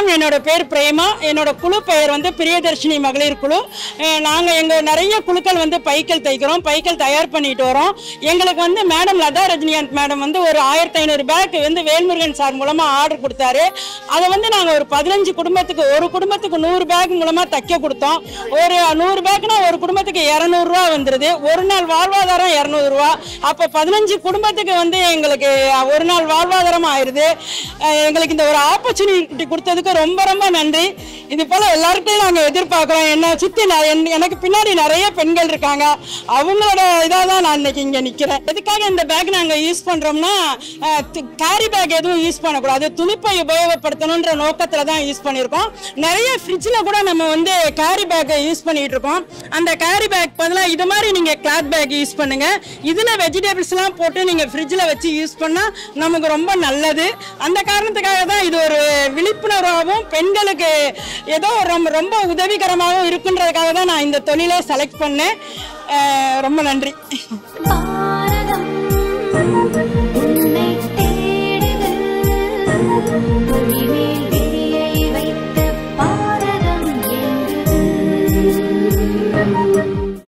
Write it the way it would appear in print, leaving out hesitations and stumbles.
வணக்கம், என்னோட பேர் பிரேமா. என்னோட குழு பெயர் வந்து பிரியதர்ஷினி மகளிர் குழு. நாங்கள் எங்கள் நிறைய குழுக்கள் வந்து பைக்கள் தைக்கிறோம், பைக்கள் தயார் பண்ணிட்டு வரோம். எங்களுக்கு வந்து மேடம் லதா ரஜினிகாந்த் மேடம் வந்து ஒரு 1500 பேக் வந்து வேல்முருகன் சார் மூலமாக ஆர்டர் கொடுத்தாரு. அதை வந்து நாங்கள் ஒரு 15 குடும்பத்துக்கு, ஒரு குடும்பத்துக்கு 100 பேக் மூலமாக தைக்க கொடுத்தோம். ஒரு 100 பேக்னா ஒரு குடும்பத்துக்கு 200 ரூபா வந்துடுது. ஒரு நாள் வாழ்வாதாரம் 200 ரூபா. அப்போ 15 குடும்பத்துக்கு வந்து எங்களுக்கு ஒரு நாள் வாழ்வாதாரம் ஆயிடுது. எங்களுக்கு இந்த ஒரு ஆப்பர்ச்சுனிட்டி கொடுத்ததுக்கு ரொம்ப ரொம்ப நன்றி. இது போல எல்லார்கிட்டையும் நாங்கள் எதிர்பார்க்குறோம். என்னை சுற்றி எனக்கு பின்னாடி நிறைய பெண்கள் இருக்காங்க. அவங்களோட இதாக தான் நான் இன்னைக்கு இங்கே நிற்கிறேன். எதுக்காக இந்த பேக் நாங்கள் யூஸ் பண்ணுறோம்னா, கேரி பேக் எதுவும் யூஸ் பண்ணக்கூடாது, துணிப்பை உபயோகப்படுத்தணுன்ற நோக்கத்தில் தான் யூஸ் பண்ணியிருக்கோம். நிறைய ஃப்ரிட்ஜில் கூட நம்ம வந்து கேரி பேக்கை யூஸ் பண்ணிகிட்டு இருக்கோம். அந்த கேரி பேக் பதிலாக இது மாதிரி நீங்கள் கிளாத் பேக் யூஸ் பண்ணுங்கள். இதில் வெஜிடபிள்ஸ்லாம் போட்டு நீங்கள் ஃப்ரிட்ஜில் வச்சு யூஸ் பண்ணால் நமக்கு ரொம்ப நல்லது. அந்த காரணத்துக்காக தான் இது ஒரு விழிப்புணர்வாகவும் பெண்களுக்கு ஏதோ ரொம்ப உதவிகரமாகவும் இருக்குன்றதுக்காக தான் நான் இந்த தொழிலை செலக்ட் பண்ணேன். ரொம்ப நன்றி.